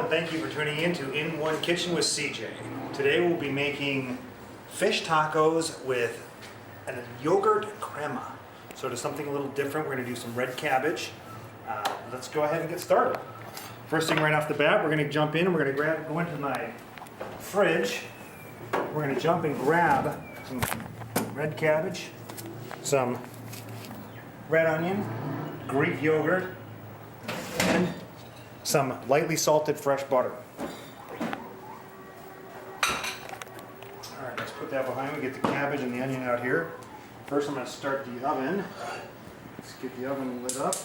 and thank you for tuning in to In One Kitchen with CJ. Today we'll be making fish tacos with a yogurt crema. So to something a little different, we're going to do some red cabbage. Let's go ahead and get started. First thing right off the bat, we're going to jump in and we're going to go into my fridge. We're going to jump and grab some red cabbage, some red onion, Greek yogurt, and some lightly salted fresh butter. Alright, let's put that behind. We get the cabbage and the onion out here. First I'm going to start the oven. Let's get the oven lit up.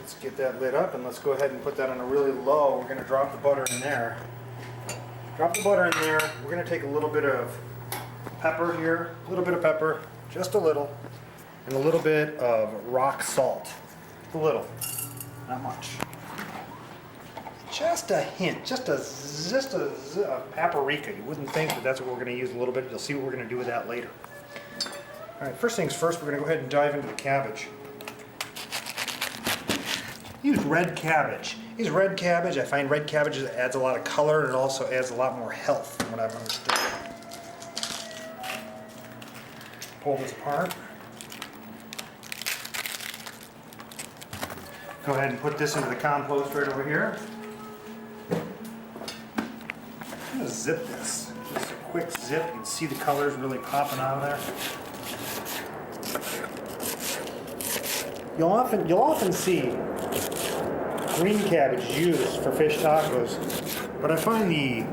Let's get that lit up and let's go ahead and put that on a really low. We're going to drop the butter in there. Drop the butter in there. We're going to take a little bit of pepper here, a little bit of pepper, just a little, and a little bit of rock salt. Just a little, not much. Just a hint, just a paprika. You wouldn't think that that's what we're going to use a little bit. You'll see what we're going to do with that later. All right, first things first, we're going to go ahead and dive into the cabbage. Use red cabbage. Use red cabbage. I find red cabbage adds a lot of color and it also adds a lot more health from what I've understood. Pull this apart. Go ahead and put this into the compost right over here. I'm going to zip this. Just a quick zip. You can see the colors really popping out of there. You'll often see green cabbage used for fish tacos, but I find the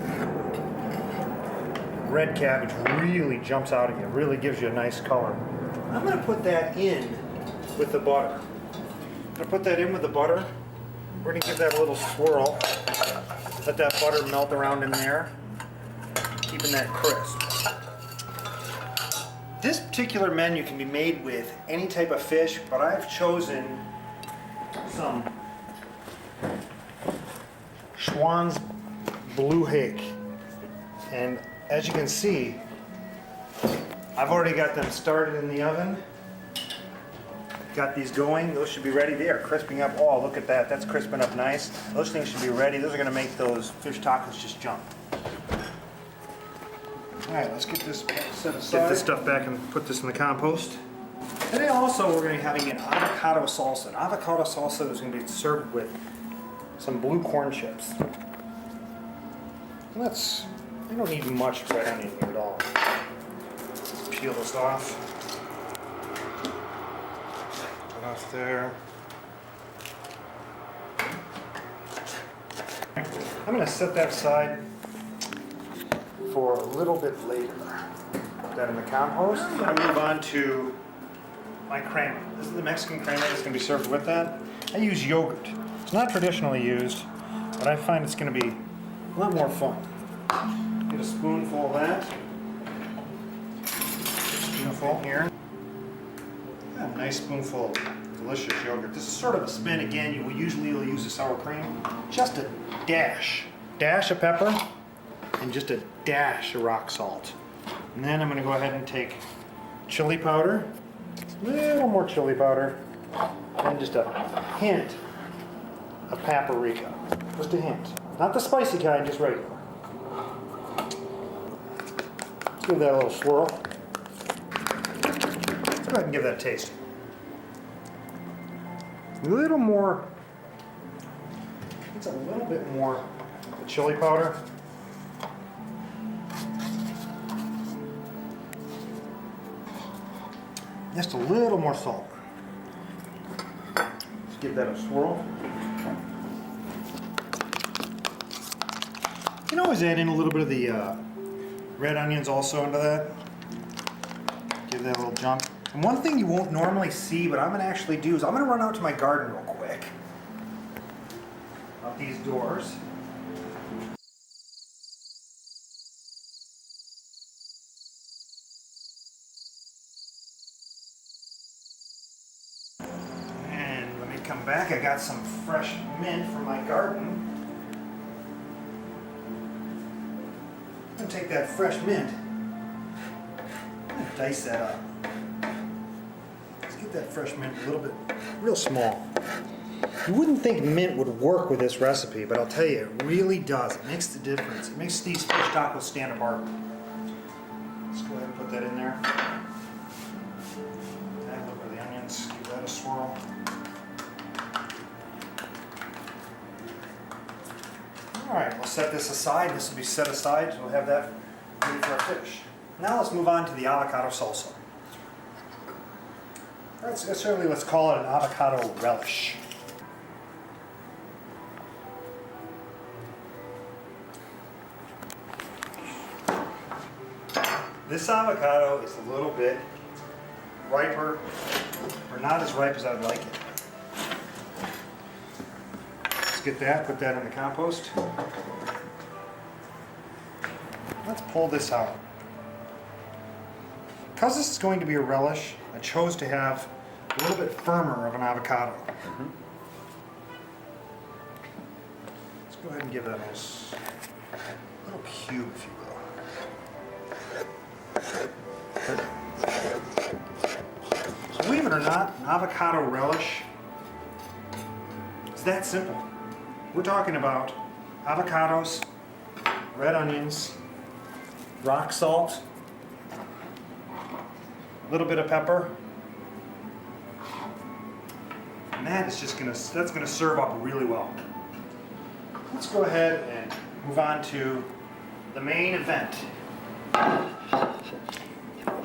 red cabbage really jumps out at you, really gives you a nice color. I'm going to put that in with the butter. I'm going to put that in with the butter. We're going to give that a little swirl. Let that butter melt around in there, keeping that crisp. This particular menu can be made with any type of fish, but I've chosen some Schwan's Blue Hake. And as you can see, I've already got them started in the oven. Got these going. Those should be ready. They are crisping up. Oh, look at that. That's crisping up nice. Those things should be ready. Those are going to make those fish tacos just jump. All right, let's get this set aside. Get this stuff back and put this in the compost. Today also we're going to be having an avocado salsa. An avocado salsa is going to be served with some blue corn chips. And I don't need much red onion here at all. Let's peel this off. Put it off there. I'm going to set that aside for a little bit later. Put that in the compost. I'm going to move on to my crema. This is the Mexican crema that's going to be served with that. I use yogurt. It's not traditionally used, but I find it's going to be a lot more fun. Get a spoonful of that. Spoonful here. A nice spoonful of delicious yogurt. This is sort of a spin again. You will usually use a sour cream. Just a dash of pepper, and just a dash of rock salt. And then I'm going to go ahead and take chili powder, a little more chili powder, and just a hint of paprika. Just a hint. Not the spicy kind, just regular. Let's give that a little swirl. Let's go ahead and give that a taste. A little more, it's a little bit more the chili powder. Just a little more salt. Let's give that a swirl. You can always add in a little bit of the red onions also into that. Give that a little jump. And one thing you won't normally see, but I'm going to actually do, is I'm going to run out to my garden real quick. Out these doors. And let me come back. I got some fresh mint from my garden. I'm going to take that fresh mint and dice that up. Let's get that fresh mint a little bit, real small. You wouldn't think mint would work with this recipe, but I'll tell you, it really does. It makes the difference. It makes these fish tacos stand apart. Let's go ahead and put that in there. Add a little bit of the onions, give that a swirl. All right, we'll set this aside. This will be set aside, so we'll have that ready for our fish. Now let's move on to the avocado salsa. Let's call it an avocado relish. This avocado is a little bit riper, or not as ripe as I'd like it. Let's get that, put that in the compost. Let's pull this out. Because this is going to be a relish, I chose to have a little bit firmer of an avocado. Let's go ahead and give that a little cube, if you will. So believe it or not, an avocado relish is that simple. We're talking about avocados, red onions, rock salt, a little bit of pepper, and that's gonna serve up really well. Let's go ahead and move on to the main event.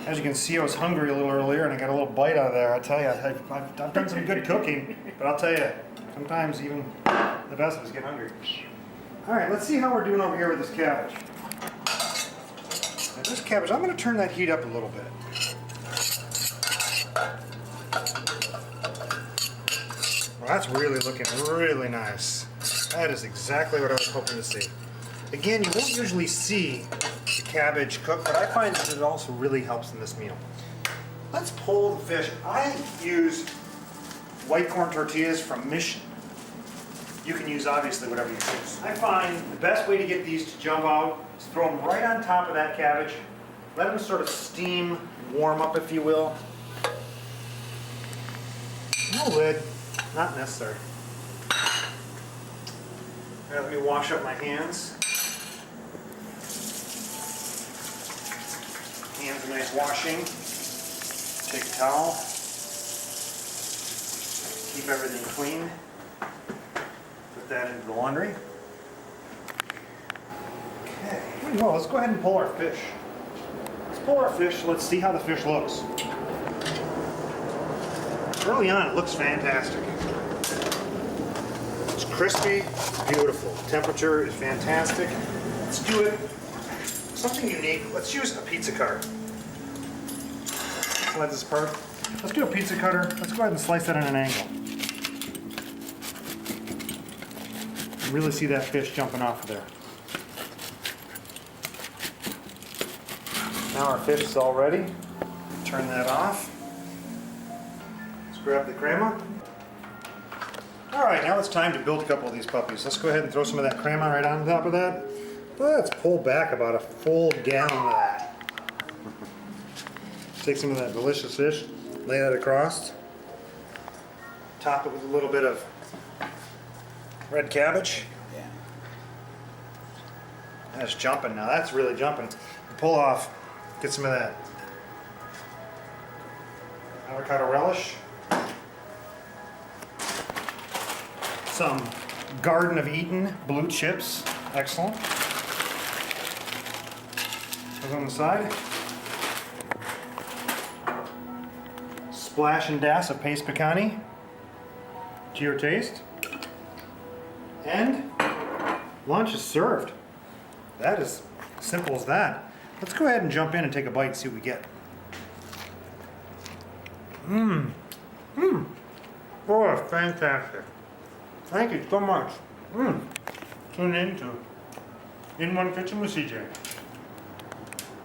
As you can see, I was hungry a little earlier and I got a little bite out of there. I tell you, I've done some good cooking, but I'll tell you, sometimes even the best of us get hungry. All right, let's see how we're doing over here with this cabbage. Now this cabbage, I'm gonna turn that heat up a little bit. Well, that's really looking really nice. That is exactly what I was hoping to see. Again, you won't usually see the cabbage cook, but I find that it also really helps in this meal. Let's pull the fish. I use white corn tortillas from Mission. You can use obviously whatever you choose. I find the best way to get these to jump out is throw them right on top of that cabbage. Let them sort of steam, warm up if you will. No lid, not necessary. All right, let me wash up my hands. Hands a nice washing. Take a towel. Keep everything clean. Put that into the laundry. Okay, well, let's go ahead and pull our fish. Let's pull our fish. Let's see how the fish looks. Early on, it looks fantastic. It's crispy, it's beautiful. The temperature is fantastic. Let's do it. Something unique. Let's use a pizza cutter. Slide this apart. Let's do a pizza cutter. Let's go ahead and slice that at an angle. Really see that fish jumping off of there. Now our fish is all ready. Turn that off. Let's grab the crema. All right, now it's time to build a couple of these puppies. Let's go ahead and throw some of that crema right on top of that. Let's pull back about a full gallon of that. Take some of that delicious fish, lay that across. Top it with a little bit of red cabbage. Yeah. That's jumping now. That's really jumping. Pull off. Get some of that avocado relish. Some Garden of Eden blue chips. Excellent. Those on the side. Splash and dash of paste picante to your taste. And lunch is served. That is simple as that. Let's go ahead and jump in and take a bite and see what we get. Oh, fantastic. Thank you so much. Tune in to In One Kitchen with CJ.